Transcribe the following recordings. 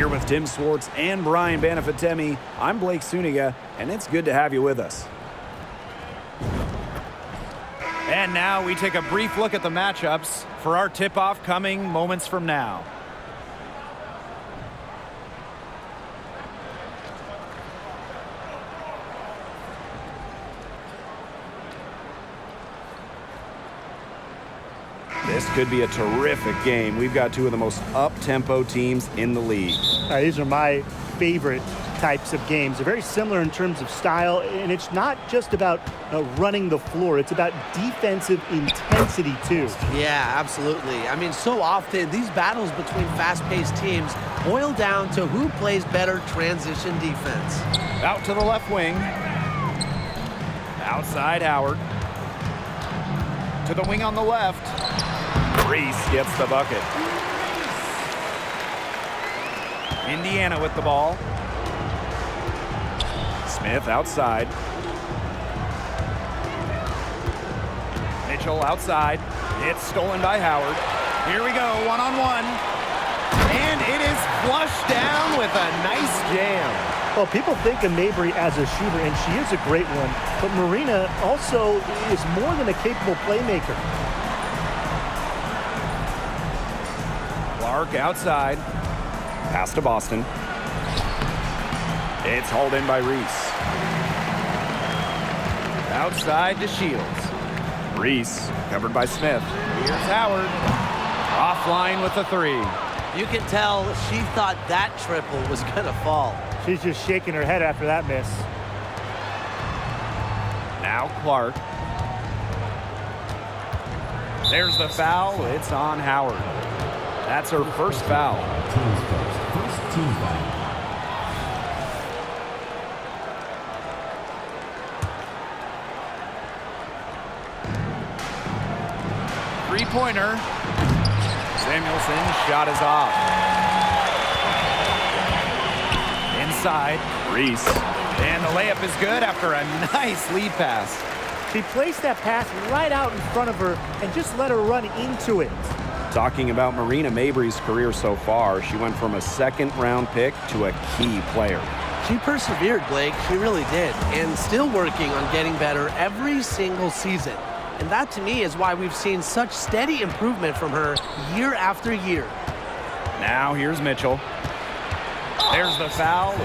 Here with Tim Swartz and Brian Banafitemi, I'm Blake Suniga, and it's good to have you with us. And now we take a brief look at the matchups for our tip-off coming moments from now. This could be a terrific game. We've got two of the most up-tempo teams in the league. These are my favorite types of games. They're very similar in terms of style, and it's not just about running the floor. It's about defensive intensity, too. Yeah, absolutely. I mean, so often these battles between fast-paced teams boil down to who plays better transition defense. Out to the left wing. Outside Howard. To the wing on the left. Reese gets the bucket. Indiana with the ball. Smith outside. Mitchell outside. It's stolen by Howard. Here we go, one-on-one. And it is flushed down with a nice jam. Well, people think of Mabry as a shooter, and she is a great one. But Marina also is more than a capable playmaker. Clark outside. Pass to Boston. It's hauled in by Reese. Outside to Shields. Reese covered by Smith. Here's Howard. Offline with the three. You can tell she thought that triple was going to fall. She's just shaking her head after that miss. Now Clark. There's the foul. It's on Howard. That's her first foul. First team foul. Three-pointer. Samuelson's shot is off. Inside. Reese. And the layup is good after a nice lead pass. She placed that pass right out in front of her and just let her run into it. Talking about Marina Mabry's career so far, she went from a second-round pick to a key player. She persevered, Blake. She really did. And still working on getting better every single season. And that, to me, is why we've seen such steady improvement from her year after year. Now here's Mitchell. There's the foul.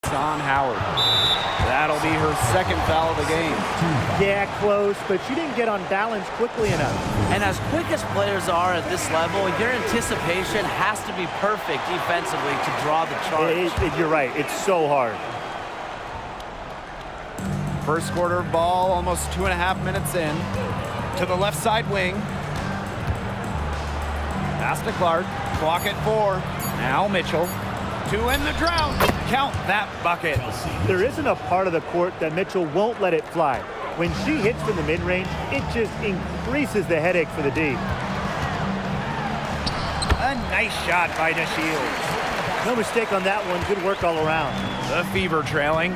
It's on Howard. That'll be her second foul of the game. Yeah, close, but she didn't get on balance quickly enough. And as quick as players are at this level, your anticipation has to be perfect defensively to draw the charge. You're right. It's so hard. First quarter ball, almost 2.5 minutes in. To the left side wing. Pass to Clark. Clock at 4. Now Mitchell. To end the drought. Count that bucket. There isn't a part of the court that Mitchell won't let it fly. When she hits from the mid-range, it just increases the headache for the D. A nice shot by DeShields. No mistake on that one. Good work all around. The Fever trailing.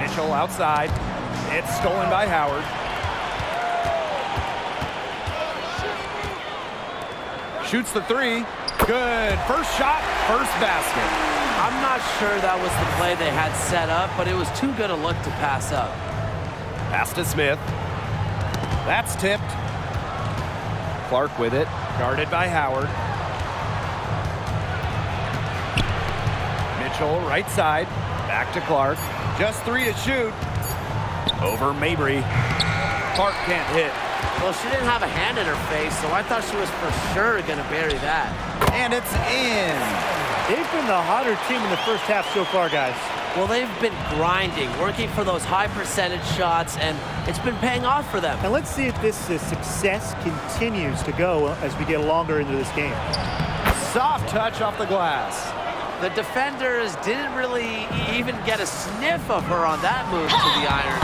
Mitchell outside. It's stolen by Howard. Shoots the three. Good. First shot, first basket. I'm not sure that was the play they had set up, but it was too good a look to pass up. Pass to Smith. That's tipped. Clark with it. Guarded by Howard. Mitchell, right side. Back to Clark. Just 3 to shoot. Over Mabry. Clark can't hit. Well, she didn't have a hand in her face, so I thought she was for sure going to bury that. And it's in. They've been the hotter team in the first half so far, guys. Well, they've been grinding, working for those high percentage shots, and it's been paying off for them. And let's see if this success continues to go as we get longer into this game. Soft touch off the glass. The defenders didn't really even get a sniff of her on that move to the iron.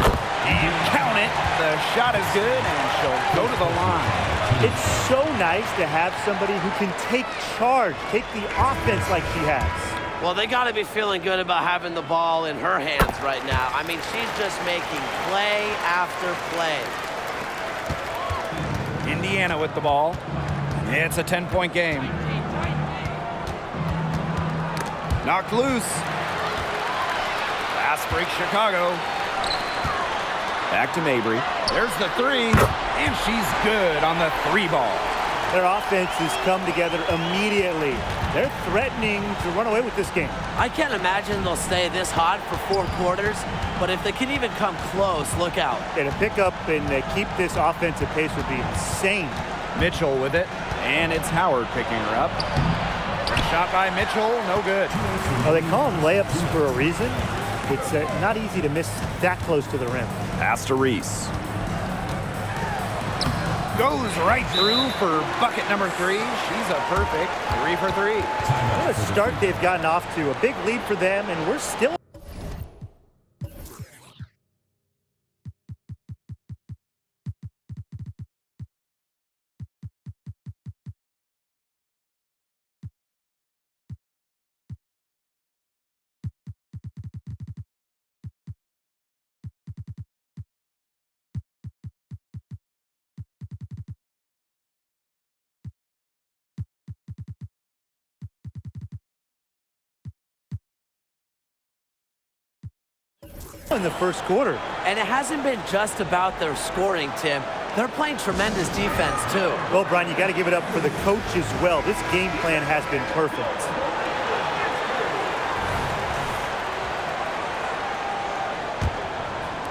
And count it. The shot is good, and she'll go to the line. It's so nice to have somebody who can take charge, take the offense like she has. Well, they got to be feeling good about having the ball in her hands right now. I mean, she's just making play after play. Indiana with the ball. It's a 10-point game. Knocked loose. Fast break Chicago. Back to Mabry. There's the three, and she's good on the three ball. Their offense has come together immediately. They're threatening to run away with this game. I can't imagine they'll stay this hot for 4 quarters, but if they can even come close, look out. And to pick up and keep this offensive pace would be insane. Mitchell with it, and it's Howard picking her up. Shot by Mitchell, no good. Well, they call them layups for a reason. It's not easy to miss that close to the rim. Pass to Reese. Goes right through for bucket number 3. She's a perfect 3 for 3. What a start they've gotten off to. A big lead for them, and we're still... in the first quarter. And it hasn't been just about their scoring, Tim. They're playing tremendous defense, too. Well, Brian, you got to give it up for the coach as well. This game plan has been perfect.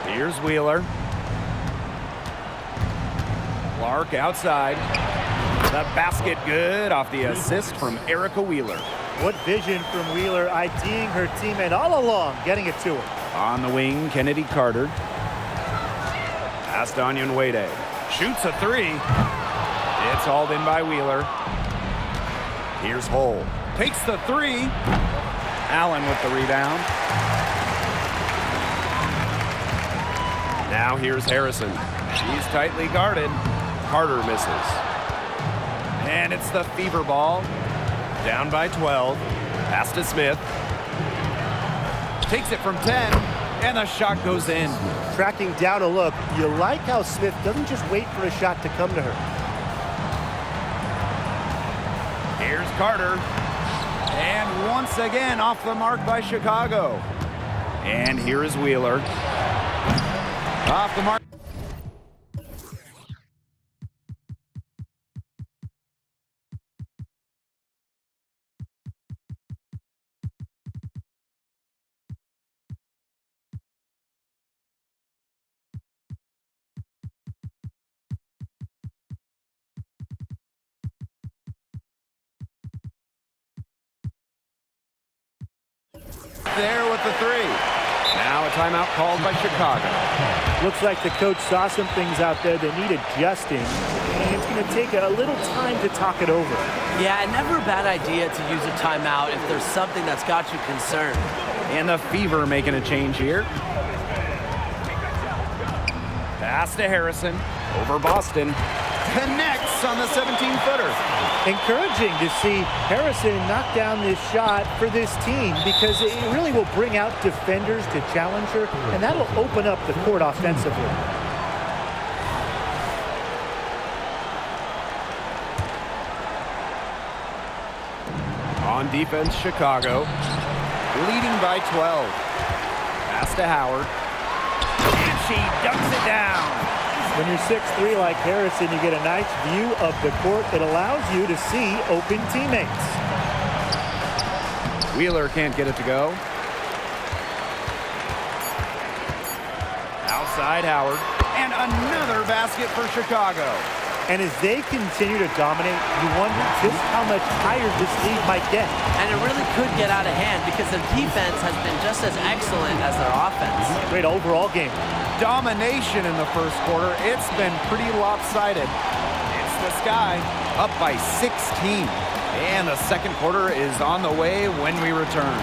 Here's Wheeler. Clark outside. The basket good off the assist from Erica Wheeler. What vision from Wheeler, IDing her teammate all along, getting it to her. On the wing, Kennedy Carter. Pass to Onion Wade. Shoots a 3. It's hauled in by Wheeler. Here's Hull. Takes the 3. Allen with the rebound. Now here's Harrison. She's tightly guarded. Carter misses. And it's the fever ball. Down by 12. Pass to Smith. Takes it from 10, and the shot goes in. Tracking down a look. You like how Smith doesn't just wait for a shot to come to her. Here's Carter. And once again, off the mark by Chicago. And here is Wheeler. Off the mark. There with the 3. Now a timeout called by Chicago. Looks like the coach saw some things out there that need adjusting, and it's going to take a little time to talk it over. Yeah, never a bad idea to use a timeout if there's something that's got you concerned. And the Fever making a change here. Pass to Harrison. Over Boston. Connects on the 17-footer. Encouraging to see Harrison knock down this shot for this team because it really will bring out defenders to challenge her, and that'll open up the court offensively. On defense, Chicago. Leading by 12. Pass to Howard. And she dunks it down. When you're 6'3" like Harrison, you get a nice view of the court that allows you to see open teammates. Wheeler can't get it to go. Outside Howard. And another basket for Chicago. And as they continue to dominate, you wonder just how much higher this lead might get. And it really could get out of hand because their defense has been just as excellent as their offense. Great overall game. Domination in the first quarter. It's been pretty lopsided. It's the Sky up by 16. And the second quarter is on the way when we return.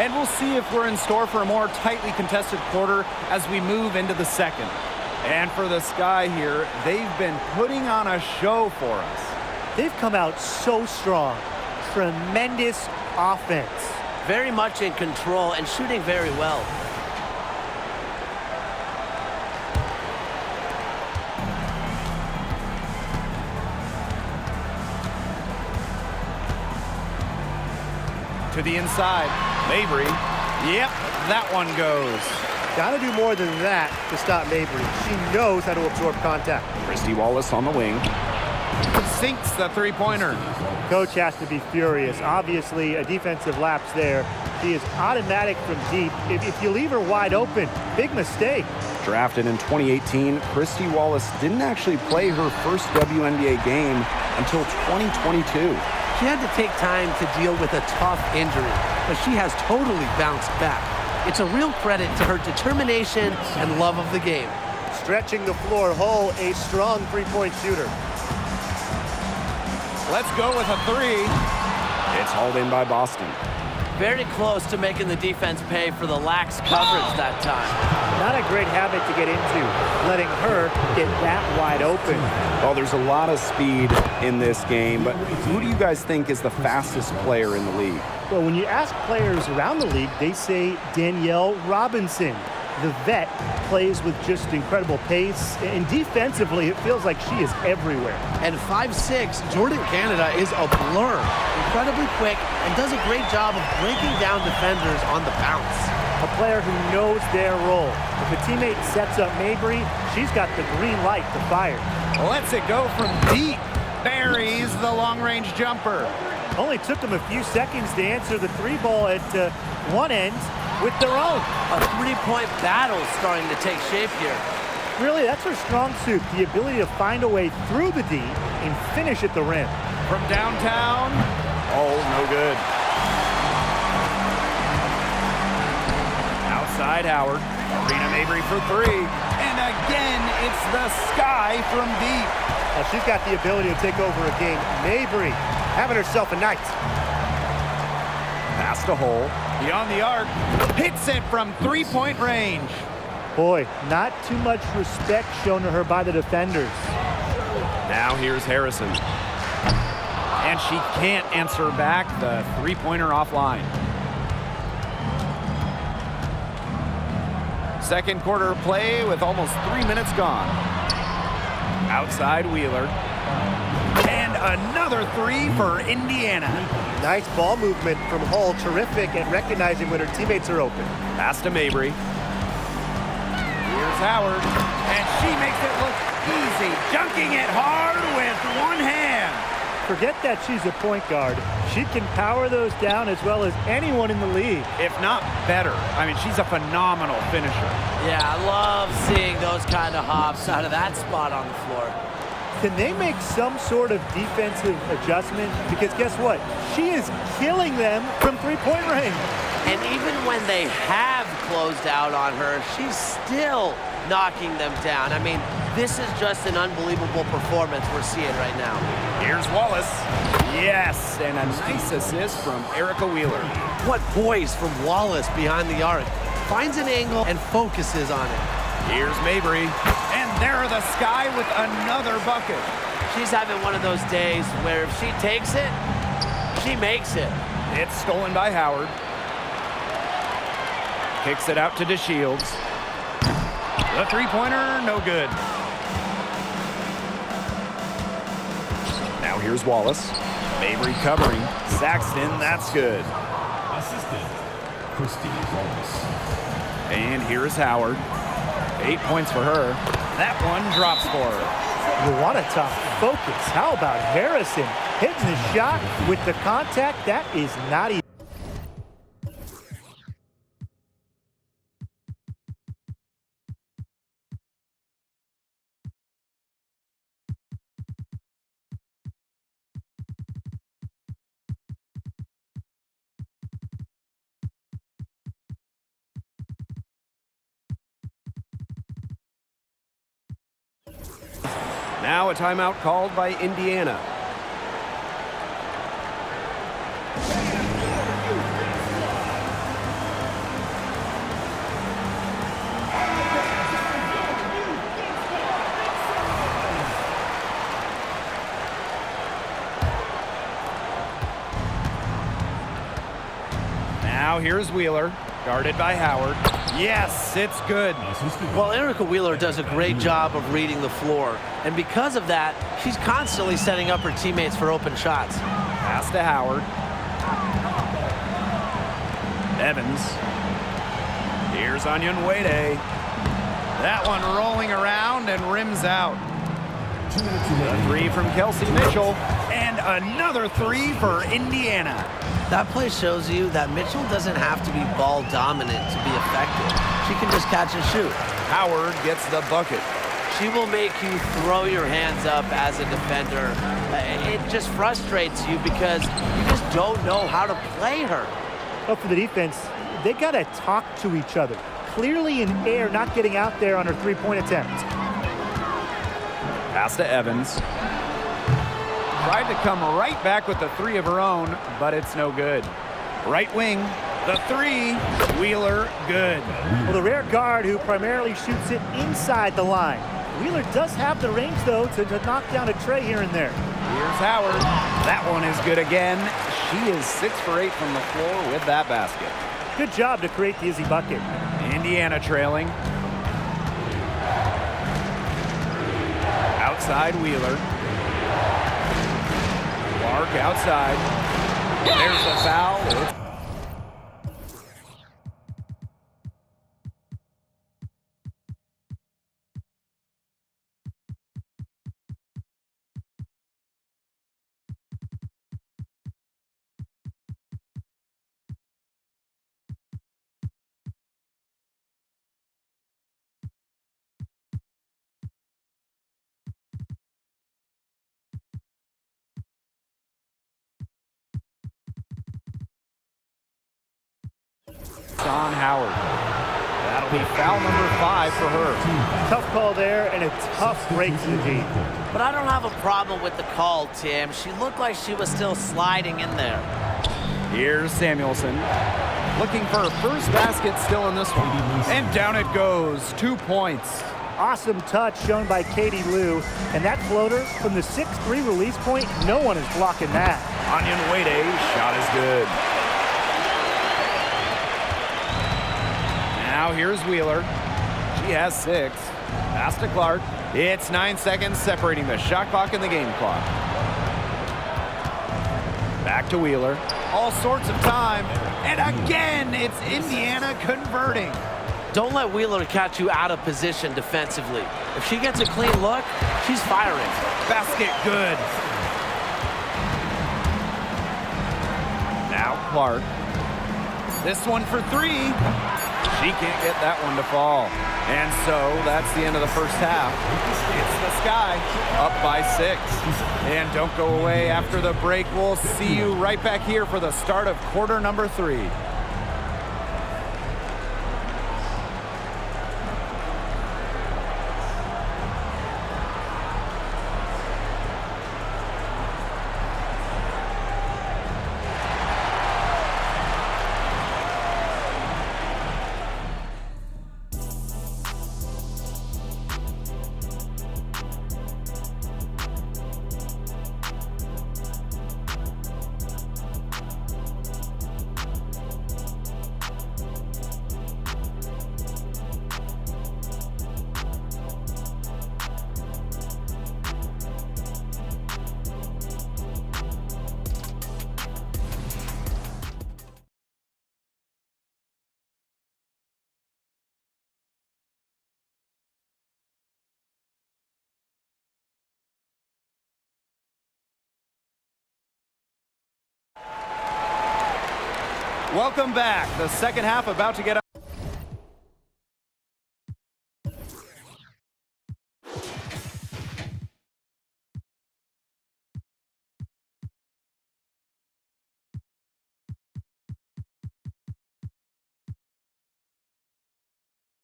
And we'll see if we're in store for a more tightly contested quarter as we move into the second. And for the Sky here, they've been putting on a show for us. They've come out so strong. Tremendous offense. Very much in control and shooting very well. To the inside. Mabry. Yep, that one goes. Got to do more than that to stop Mabry. She knows how to absorb contact. Christy Wallace on the wing. Sinks the three-pointer. Coach has to be furious. Obviously, a defensive lapse there. She is automatic from deep. If you leave her wide open, big mistake. Drafted in 2018, Christy Wallace didn't actually play her first WNBA game until 2022. She had to take time to deal with a tough injury, but she has totally bounced back. It's a real credit to her determination and love of the game. Stretching the floor, Hull, a strong three-point shooter. Let's go with a three. It's hauled in by Boston. Very close to making the defense pay for the lax coverage that time. Not a great habit to get into, letting her get that wide open. Well, there's a lot of speed in this game, but who do you guys think is the fastest player in the league? Well, when you ask players around the league, they say Danielle Robinson. The vet plays with just incredible pace, and defensively, it feels like she is everywhere. And 5'6", Jordan Canada is a blur. Incredibly quick and does a great job of breaking down defenders on the bounce. A player who knows their role. If a teammate sets up Mabry, she's got the green light to fire. Lets it go from deep. Buries the long-range jumper. Only took them a few seconds to answer the three ball at one end with their own. A three-point battle starting to take shape here. Really, that's her strong suit, the ability to find a way through the D and finish at the rim. From downtown. Oh, no good. Outside Howard. Marina Mabry for three. And again, it's the Sky from deep. Now she's got the ability to take over a game. Mabry having herself a night. Pass to Hull. Beyond the arc. Hits it from three-point range. Boy, not too much respect shown to her by the defenders. Now here's Harrison. And she can't answer back the three-pointer offline. Second quarter play with almost 3 minutes gone. Outside Wheeler. And another three for Indiana. Nice ball movement from Hull. Terrific at recognizing when her teammates are open. Pass to Mabry. Here's Howard. And she makes it look easy. Dunking it hard with one hand. Forget that she's a point guard. She can power those down as well as anyone in the league. If not better. I mean, she's a phenomenal finisher. Yeah, I love seeing those kind of hops out of that spot on the floor. Can they make some sort of defensive adjustment? Because guess what? She is killing them from three-point range. And even when they have closed out on her, she's still knocking them down. I mean, this is just an unbelievable performance we're seeing right now. Here's Wallace. Yes, and a nice assist from Erica Wheeler. What poise from Wallace behind the arc. Finds an angle and focuses on it. Here's Mabry. And there are the Sky with another bucket. She's having one of those days where if she takes it, she makes it. It's stolen by Howard. Kicks it out to DeShields. The three-pointer, no good. Now here's Wallace. Mabry covering. Saxton, that's good. Assistant, Christy Wallace. And here's Howard. 8 points for her. That one drops for her. You want to talk focus. How about Harrison hitting the shot with the contact? That is not easy. Now a timeout called by Indiana. Now here's Wheeler, guarded by Howard. Yes, it's good. Well, Erica Wheeler does a great job of reading the floor, and because of that, she's constantly setting up her teammates for open shots. Pass to Howard. Evans. Here's Onyenwere. That one rolling around and rims out. A three from Kelsey Mitchell, and another three for Indiana. That play shows you that Mitchell doesn't have to be ball dominant to be effective. She can just catch and shoot. Howard gets the bucket. She will make you throw your hands up as a defender. It just frustrates you because you just don't know how to play her. Well, for the defense, they got to talk to each other. Clearly in air, not getting out there on her three-point attempt. Pass to Evans. Tried to come right back with the three of her own, but it's no good. Right wing, the three. Wheeler, good. Well, the rare guard who primarily shoots it inside the line. Wheeler does have the range, though, to knock down a tray here and there. Here's Howard. That one is good again. She is 6 for 8 from the floor with that basket. Good job to create the easy bucket. Indiana trailing. Outside Wheeler. Clark outside. There's the foul. On Howard. That'll be foul number 5 for her. Tough call there and a tough break to the D. But I don't have a problem with the call, Tim. She looked like she was still sliding in there. Here's Samuelson. Looking for her first basket still in this one. And down it goes. 2 points. Awesome touch shown by Katie Lou. And that floater from the 6-3 release point, no one is blocking that. Onyenwere, shot is good. Now here's Wheeler. She has 6. Pass to Clark. It's 9 seconds separating the shot clock and the game clock. Back to Wheeler. All sorts of time. And again, it's Indiana converting. Don't let Wheeler catch you out of position defensively. If she gets a clean look, she's firing. Basket good. Now Clark. This one for 3. She can't get that one to fall. And so that's the end of the first half. It's the Sky up by 6. And don't go away after the break. We'll see you right back here for the start of quarter number 3. Welcome back. The second half about to get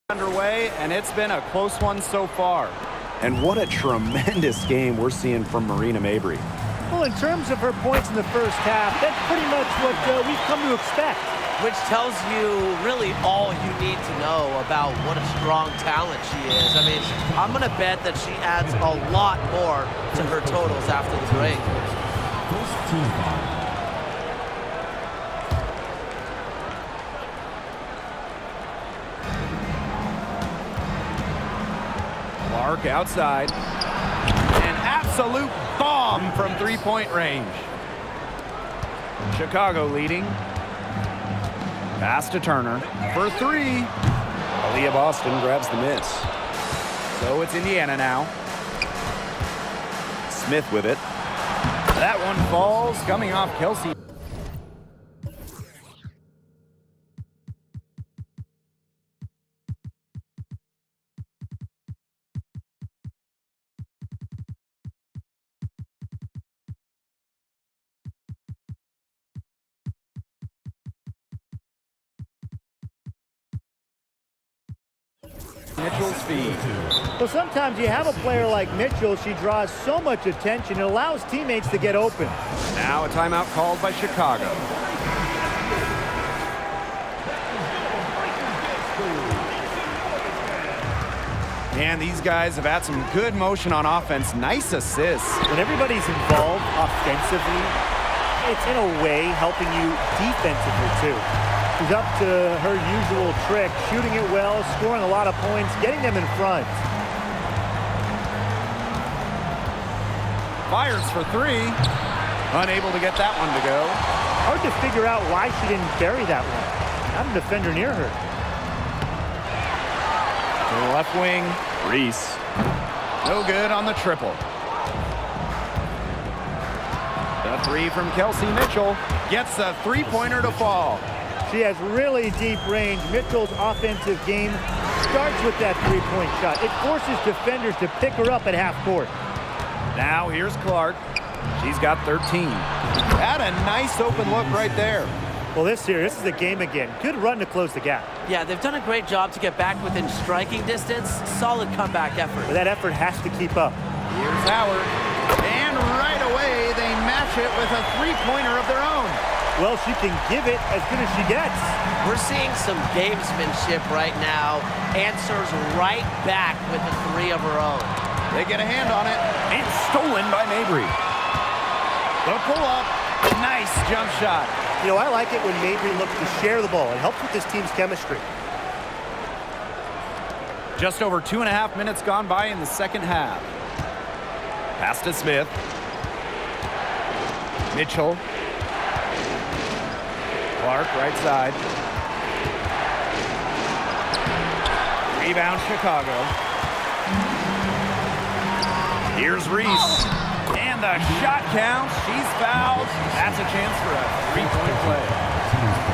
underway, and it's been a close one so far. And what a tremendous game we're seeing from Marina Mabry. Well, in terms of her points in the first half, that's pretty much what we've come to expect. Which tells you really all you need to know about what a strong talent she is. I mean, I'm going to bet that she adds a lot more to her totals after the break. First team foul. Arc outside. An absolute bomb from three-point range. Chicago leading. Pass to Turner for three. Aaliyah Boston grabs the miss. So it's Indiana now. Smith with it. That one falls, coming off Kelsey. Mitchell's feed. Well, sometimes you have a player like Mitchell. She draws so much attention. It allows teammates to get open. Now a timeout called by Chicago. And these guys have had some good motion on offense. Nice assists. When everybody's involved offensively, it's in a way helping you defensively too. She's up to her usual trick, shooting it well, scoring a lot of points, getting them in front. Fires for three. Unable to get that one to go. Hard to figure out why she didn't bury that one. Not a defender near her. To the left wing, Reese. No good on the triple. The three from Kelsey Mitchell gets the three-pointer to fall. She has really deep range. Mitchell's offensive game starts with that three-point shot. It forces defenders to pick her up at half court. Now here's Clark. She's got 13. Had a nice open look right there. Well, this is a game again. Good run to close the gap. Yeah, they've done a great job to get back within striking distance. Solid comeback effort. But that effort has to keep up. Here's Howard. And right away, they match it with a three-pointer of their own. Well, she can give it as good as she gets. We're seeing some gamesmanship right now. Answers right back with a three of her own. They get a hand on it. And stolen by Mabry. The pull-up. Nice jump shot. You know, I like it when Mabry looks to share the ball. It helps with this team's chemistry. Just over 2.5 minutes gone by in the second half. Pass to Smith. Mitchell. Clark, right side. Rebound, Chicago. Here's Reese. And the shot counts. She's fouled. That's a chance for a three-point play.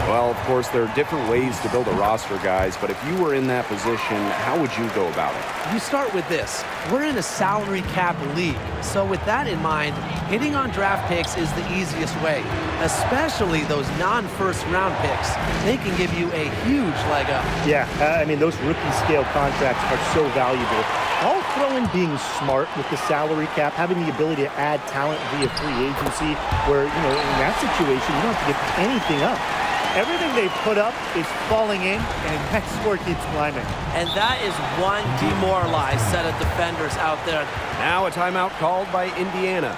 Well, of course, there are different ways to build a roster, guys, but if you were in that position, how would you go about it? You start with this. We're in a salary cap league. So with that in mind, hitting on draft picks is the easiest way, especially those non-first round picks. They can give you a huge leg up. Yeah, I mean, those rookie scale contracts are so valuable. I'll throw in being smart with the salary cap, having the ability to add talent via free agency, where, you know, in that situation, you don't have to give anything up. Everything they put up is falling in, and that score keeps climbing. And that is one demoralized set of defenders out there. Now a timeout called by Indiana.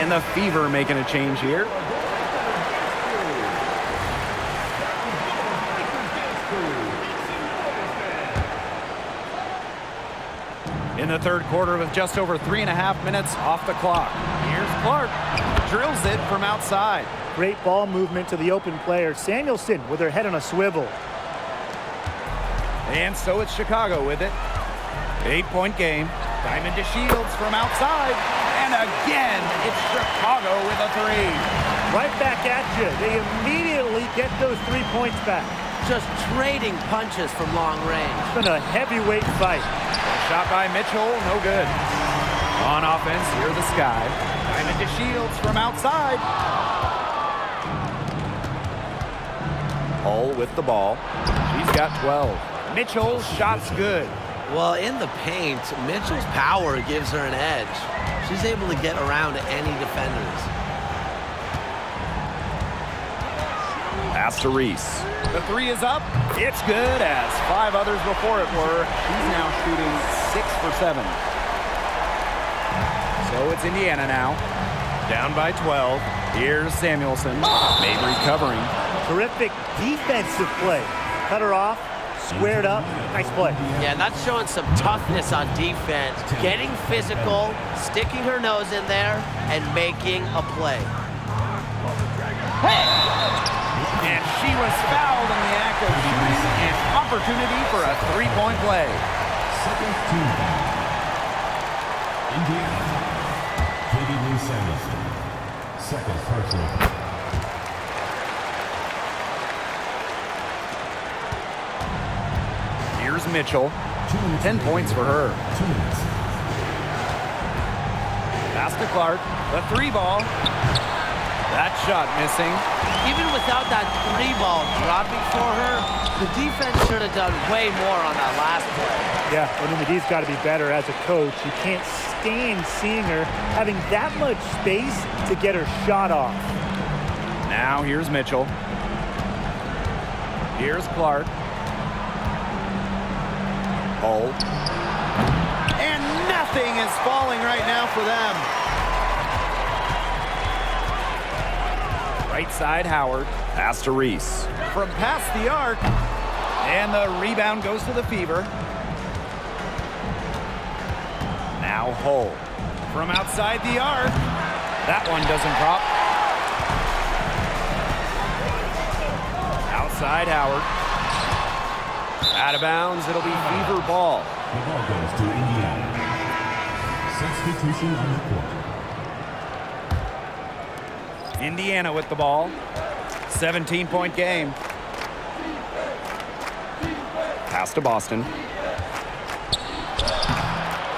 And the Fever making a change here. In the third quarter with just over 3.5 minutes off the clock. Here's Clark. Drills it from outside. Great ball movement to the open player. Samuelson with her head on a swivel. And so it's Chicago with it. 8-point game. Diamond to Shields from outside. And again, it's Chicago with a three. Right back at you. They immediately get those 3 points back. Just trading punches from long range. It's been a heavyweight fight. Shot by Mitchell, no good. On offense, here the Sky. Diamond to Shields from outside. Hull with the ball. She's got 12. Mitchell's shot's good. Well, in the paint, Mitchell's power gives her an edge. She's able to get around any defenders. Pass to Reese. The three is up. It's good, as 5 others before it were. She's now shooting 6 for 7. So it's Indiana now. Down by 12. Here's Samuelson. Mabry covering. Terrific defensive play. Cut her off, squared up. Nice play. Yeah, and that's showing some toughness on defense. Getting physical, sticking her nose in there, and making a play. And she was fouled in the act of shooting an opportunity for a three-point play. Second team. Indiana. Katie Lee Samuelson. Second personal. Here's Mitchell. 10 points for her. 2 minutes. Pass to Clark. The three ball. That shot missing. Even without that three ball dropping for her, the defense should have done way more on that last play. Yeah, and D's got to be better as a coach. You can't stand seeing her having that much space to get her shot off. Now here's Mitchell. Here's Clark. Hull. And nothing is falling right now for them. Right side, Howard. Pass to Reese. From past the arc. And the rebound goes to the Fever. Now Hull. From outside the arc. That one doesn't drop. Outside, Howard. Out of bounds, it'll be Fever ball. The ball goes to Indiana. Substitution on the court. Indiana with the ball. 17-point game. Pass to Boston.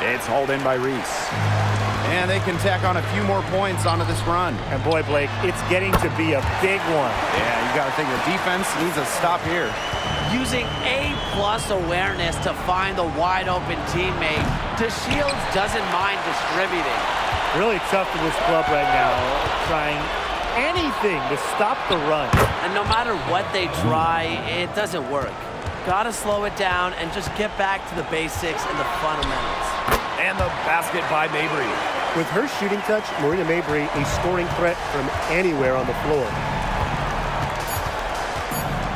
It's hauled in by Reese. And they can tack on a few more points onto this run. And boy, Blake, it's getting to be a big one. Yeah, you got to think the defense needs a stop here. Using A-plus awareness to find the wide-open teammate, DeShields doesn't mind distributing. Really tough for this club right now, trying anything to stop the run. And no matter what they try, it doesn't work. Gotta slow it down and just get back to the basics and the fundamentals. And the basket by Mabry. With her shooting touch, Marina Mabry a scoring threat from anywhere on the floor.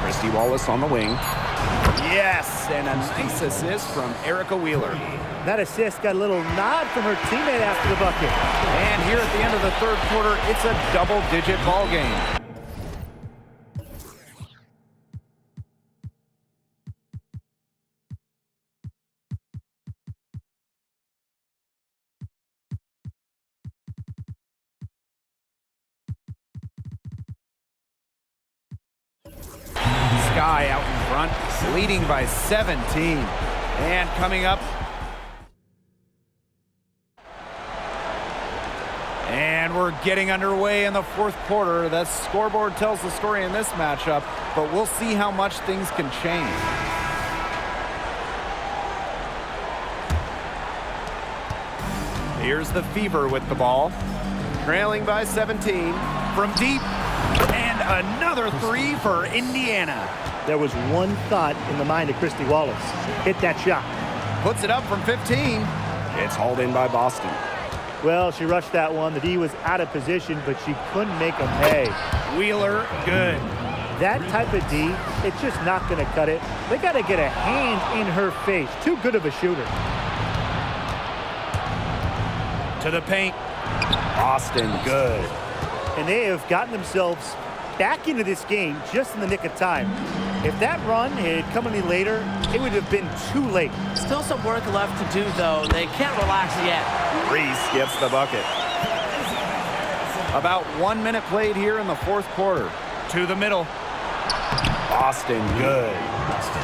Christy Wallace on the wing. Yes, and a nice assist from Erica Wheeler. That assist got a little nod from her teammate after the bucket. And here at the end of the third quarter, it's a double-digit ball game. Sky out in front, leading by 17. And coming up. And we're getting underway in the fourth quarter. The scoreboard tells the story in this matchup, but we'll see how much things can change. Here's the Fever with the ball. Trailing by 17 from deep. And another three for Indiana. There was one thought in the mind of Christy Wallace. Hit that shot. Puts it up from 15. It's hauled in by Boston. Well, she rushed that one. The D was out of position, but she couldn't make them pay. Wheeler, good. That type of D, it's just not going to cut it. They got to get a hand in her face. Too good of a shooter. To the paint. Boston, good. And they have gotten themselves back into this game just in the nick of time. If that run had come any later, it would have been too late. Still some work left to do, though. They can't relax yet. Reese gets the bucket. About 1 minute played here in the fourth quarter. To the middle. Boston, good.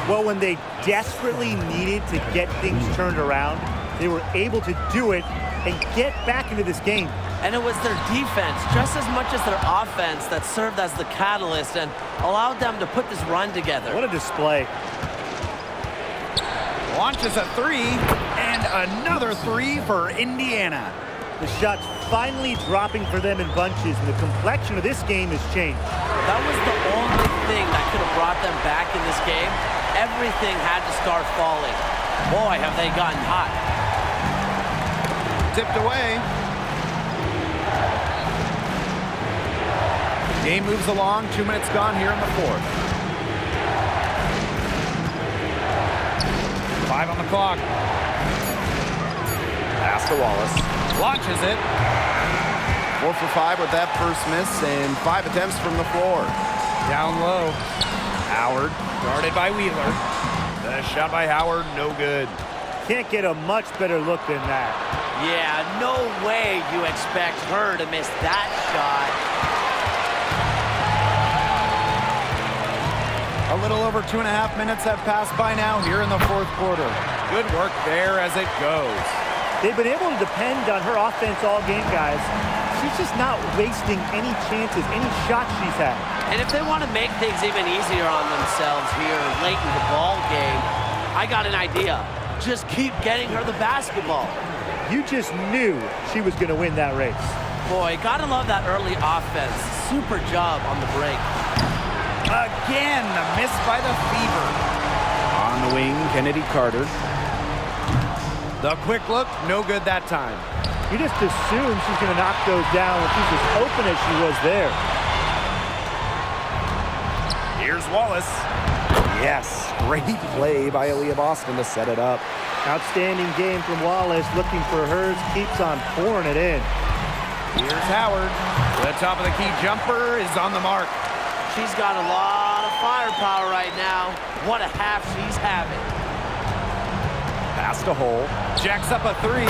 Well, when they desperately needed to get things turned around, they were able to do it and get back into this game. And it was their defense, just as much as their offense, that served as the catalyst and allowed them to put this run together. What a display. Launches a three, and another three for Indiana. The shots finally dropping for them in bunches, and the complexion of this game has changed. That was the only thing that could have brought them back in this game. Everything had to start falling. Boy, have they gotten hot. Tipped away. Game moves along. 2 minutes gone here in the fourth. 5 on the clock. Pass to Wallace. Launches it. 4 for 5 with that first miss and 5 attempts from the floor. Down low. Howard, guarded by Wheeler. The shot by Howard, no good. Can't get a much better look than that. Yeah, no way you expect her to miss that shot. A little over 2.5 minutes have passed by now here in the fourth quarter. Good work there as it goes. They've been able to depend on her offense all game, guys. She's just not wasting any chances, any shots she's had. And if they want to make things even easier on themselves here late in the ball game, I got an idea. Just keep getting her the basketball. You just knew she was going to win that race. Boy, gotta love that early offense. Super job on the break. Again, the miss by the Fever. On the wing, Kennedy Carter. The quick look, no good that time. You just assume she's going to knock those down when she's as open as she was there. Here's Wallace. Yes, great play by Aaliyah Boston to set it up. Outstanding game from Wallace, looking for hers, keeps on pouring it in. Here's Howard. The top of the key jumper is on the mark. She's got a lot of firepower right now. What a half she's having. Pass to Hole. Jacks up a 3.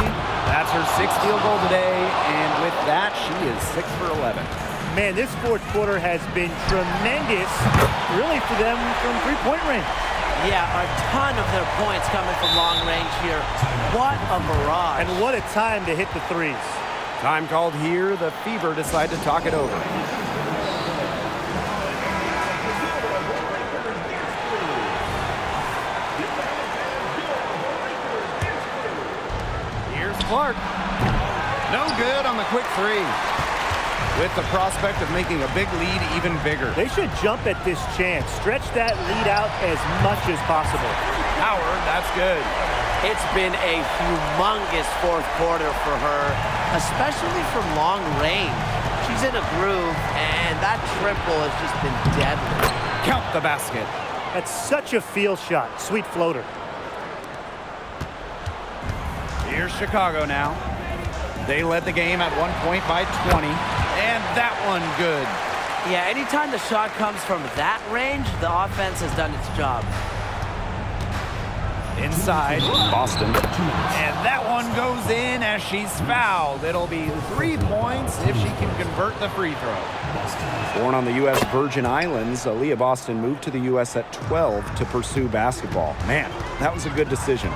That's her 6th field goal today, and with that, she is 6 for 11. Man, this fourth quarter has been tremendous, really, for them from three-point range. Yeah, a ton of their points coming from long range here. What a barrage. And what a time to hit the threes. Time called here. The Fever decide to talk it over. Here's Clark. No good on the quick 3. With the prospect of making a big lead even bigger. They should jump at this chance. Stretch that lead out as much as possible. Howard, that's good. It's been a humongous fourth quarter for her, especially from long range. She's in a groove, and that triple has just been deadly. Count the basket. That's such a feel shot. Sweet floater. Here's Chicago now. They led the game at one point by 20, and that one good. Yeah, anytime the shot comes from that range, the offense has done its job. Inside. Boston. And that one goes in as she's fouled. It'll be 3 points if she can convert the free throw. Born on the U.S. Virgin Islands, Aaliyah Boston moved to the U.S. at 12 to pursue basketball. Man, that was a good decision.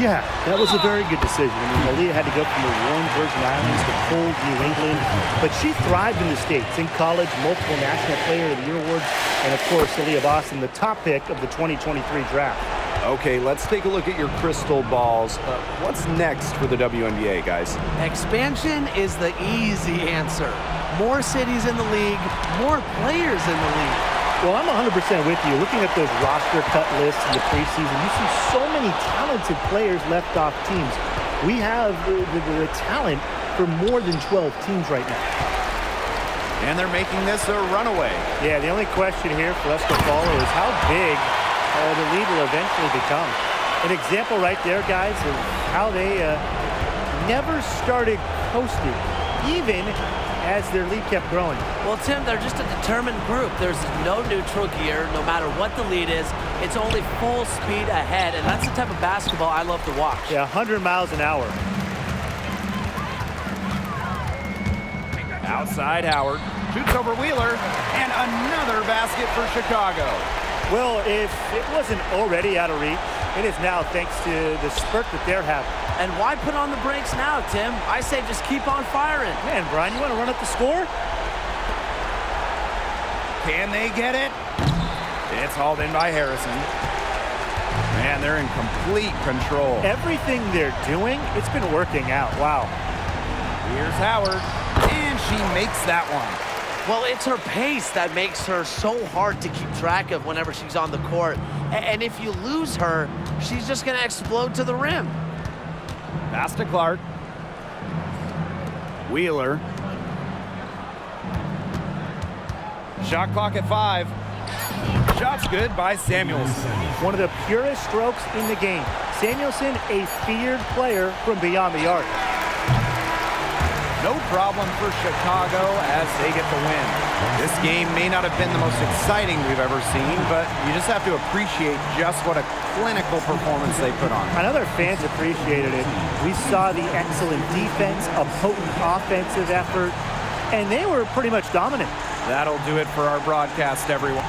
Yeah, that was a very good decision. I mean, Aaliyah had to go from the warm Virgin Islands to cold New England, but she thrived in the States. In college, multiple National Player of the Year awards, and of course, Aaliyah Boston, the top pick of the 2023 draft. Okay, let's take a look at your crystal balls. What's next for the WNBA, guys? Expansion is the easy answer. More cities in the league, more players in the league. Well, I'm 100% with you. Looking at those roster cut lists in the preseason, you see so many talented players left off teams. We have the talent for more than 12 teams right now. And they're making this a runaway. Yeah, the only question here for us to follow is how big the lead will eventually become. An example right there, guys, of how they never started coasting, even as their lead kept growing. Well, Tim, they're just a determined group. There's no neutral gear. No matter what the lead is, it's only full speed ahead, and that's the type of basketball I love to watch. Yeah, 100 miles an hour. Outside Howard. Shoots over Wheeler. And another basket for Chicago. Well, if it wasn't already out of reach, it is now thanks to the spurt that they're having. And why put on the brakes now, Tim? I say just keep on firing. Man, Brian, you want to run up the score? Can they get it? It's hauled in by Harrison. Man, they're in complete control. Everything they're doing, it's been working out. Wow. Here's Howard. And she makes that one. Well, it's her pace that makes her so hard to keep track of whenever she's on the court. And if you lose her, she's just going to explode to the rim. Pass to Clark. Wheeler. Shot clock at 5. Shot's good by Samuelson. One of the purest strokes in the game. Samuelson, a feared player from beyond the arc. No problem for Chicago as they get the win. This game may not have been the most exciting we've ever seen, but you just have to appreciate just what a clinical performance they put on. I know their fans appreciated it. We saw the excellent defense, a potent offensive effort, and they were pretty much dominant. That'll do it for our broadcast, everyone.